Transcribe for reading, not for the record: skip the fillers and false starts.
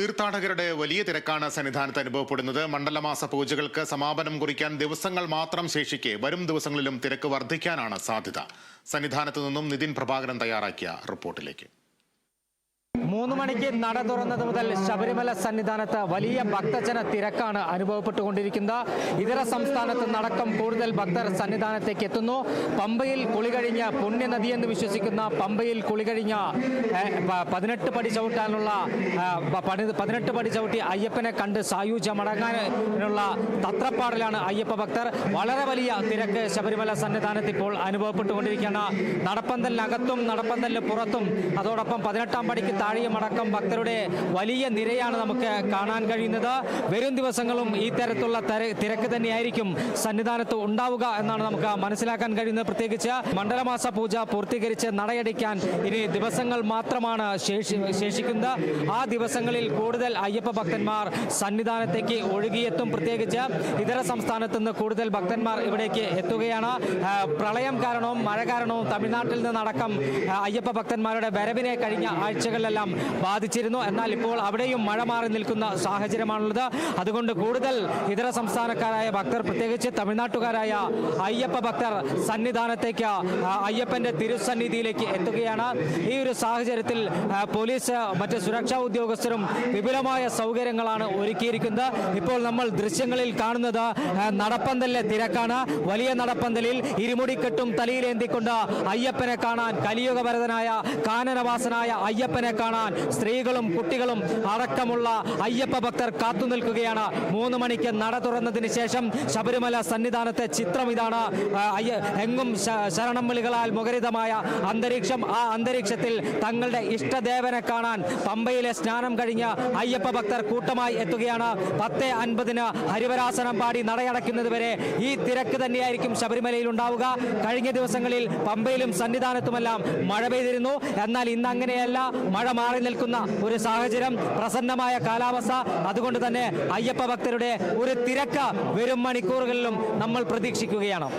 തീർത്ഥാടകരുടെ വലിയ തിരക്കാണ് സന്നിധാനത്ത് അനുഭവപ്പെടുന്നത്. മണ്ഡലമാസ പൂജകൾക്ക് സമാപനം കുറിക്കാൻ ദിവസങ്ങൾ മാത്രം ശേഷിക്കെ വരും ദിവസങ്ങളിലും തിരക്ക് വർദ്ധിക്കാനാണ് സാധ്യത. സന്നിധാനത്ത് നിന്നും നിതിൻ പ്രഭാകരൻ തയ്യാറാക്കിയ റിപ്പോർട്ടിലേക്ക്. 3 മണിക്ക് നട തുറന്നത് മുതൽ ശബരിമല സന്നിധാനത്ത് വലിയ ഭക്തജന തിരക്കാണ് അനുഭവപ്പെട്ടുകൊണ്ടിരിക്കുന്നത്. ഇതര സംസ്ഥാനത്ത് നടക്കം കൂടുതൽ ഭക്തർ സന്നിധാനത്തേക്ക് എത്തുന്നു. പമ്പയിൽ കുളികഴിഞ്ഞ് പുണ്യനദി എന്ന് വിശ്വസിക്കുന്ന പമ്പയിൽ കുളികഴിഞ്ഞ 18 പടി ചവിട്ടാനുള്ള 18 പടി ചവിട്ടി അയ്യപ്പനെ കണ്ട് സായുജ്യം അടങ്ങാനുള്ള തത്രപ്പാടിലാണ് അയ്യപ്പ ഭക്തർ. വളരെ വലിയ തിരക്ക് ശബരിമല സന്നിധാനത്ത് ഇപ്പോൾ അനുഭവപ്പെട്ടുകൊണ്ടിരിക്കുകയാണ്. നടപ്പന്തലിനകത്തും നടപ്പന്തലിന് പുറത്തും അതോടൊപ്പം 18-ാം പടിക്ക് താഴെയുമടക്കം ഭക്തരുടെ വലിയ നിരയാണ് നമുക്ക് കാണാൻ കഴിയുന്നത്. വരും ദിവസങ്ങളും ഈ തരത്തിലുള്ള തിരക്ക് തന്നെയായിരിക്കും സന്നിധാനത്ത് ഉണ്ടാവുക എന്നാണ് നമുക്ക് മനസ്സിലാക്കാൻ കഴിയുന്നത്. പ്രത്യേകിച്ച് മണ്ഡലമാസ പൂജ പൂർത്തീകരിച്ച് നടയടിക്കാൻ ഇനി ദിവസങ്ങൾ മാത്രമാണ് ശേഷിക്കുന്നത്. ആ ദിവസങ്ങളിൽ കൂടുതൽ അയ്യപ്പ ഭക്തന്മാർ സന്നിധാനത്തേക്ക് ഒഴുകിയെത്തും. പ്രത്യേകിച്ച് ഇതര സംസ്ഥാനത്ത് നിന്ന് കൂടുതൽ ഭക്തന്മാർ ഇവിടേക്ക് എത്തുകയാണ്. പ്രളയം കാരണവും മഴ കാരണവും തമിഴ്നാട്ടിൽ നിന്നടക്കം അയ്യപ്പ ഭക്തന്മാരുടെ വരവിനെ കഴിഞ്ഞ ആഴ്ചകളിലെല്ലാം ബാധിച്ചിരുന്നു. എന്നാൽ ഇപ്പോൾ അവിടെയും മഴ മാറി നിൽക്കുന്ന സാഹചര്യമാണുള്ളത്. അതുകൊണ്ട് കൂടുതൽ ഇതര സംസ്ഥാനക്കാരായ ഭക്തർ, പ്രത്യേകിച്ച് തമിഴ്നാട്ടുകാരായ അയ്യപ്പ ഭക്തർ സന്നിധാനത്തേക്ക് അയ്യപ്പന്റെ തിരുസന്നിധിയിലേക്ക് എത്തുകയാണ്. ഈ ഒരു സാഹചര്യത്തിൽ പോലീസ് മറ്റ് സുരക്ഷാ ഉദ്യോഗസ്ഥരും വിപുലമായ സൗകര്യങ്ങളാണ് ഒരുക്കിയിരിക്കുന്നത്. ഇപ്പോൾ നമ്മൾ ദൃശ്യങ്ങളിൽ കാണുന്നത് നടപ്പന്തലിലെ തിരക്കാണ്. വലിയ നടപ്പന്തലിൽ ഇരുമുടിക്കെട്ടും തലയിലേന്തിക്കൊണ്ട് അയ്യപ്പനെ കാണാൻ, കലിയുഗഭരതനായ കാനനവാസനായ അയ്യപ്പനെ കാണാൻ സ്ത്രീകളും കുട്ടികളും അടക്കമുള്ള അയ്യപ്പ ഭക്തർ കാത്തു നിൽക്കുകയാണ്. 3 മണിക്ക് നട തുറന്നതിന് ശേഷം ശബരിമല സന്നിധാനത്തെ ചിത്രം ഇതാണ്. എങ്ങും ശരണം വിളികളാൽ മുഖരിതമായ അന്തരീക്ഷം. ആ അന്തരീക്ഷത്തിൽ തങ്ങളുടെ ഇഷ്ടദേവനെ കാണാൻ പമ്പയിലെ സ്നാനം കഴിഞ്ഞ് അയ്യപ്പ ഭക്തർ കൂട്ടമായി എത്തുകയാണ്. 10:50 ഹരിവരാസനം പാടി നടയടയ്ക്കുന്നത് വരെ ഈ തിരക്ക് തന്നെയായിരിക്കും ശബരിമലയിൽ ഉണ്ടാവുക. കഴിഞ്ഞ ദിവസങ്ങളിൽ പമ്പയിലും സന്നിധാനത്തുമെല്ലാം മഴ പെയ്തിരുന്നു. എന്നാൽ ഇന്ന് അങ്ങനെയല്ല. മഴ മാറി നിൽക്കുന്ന ഒരു സാഹചര്യം, പ്രസന്നമായ കാലാവസ്ഥ. അതുകൊണ്ട് തന്നെ അയ്യപ്പ ഭക്തരുടെ ഒരു തിരക്ക് വരും മണിക്കൂറുകളിലും നമ്മൾ പ്രതീക്ഷിക്കുകയാണ്.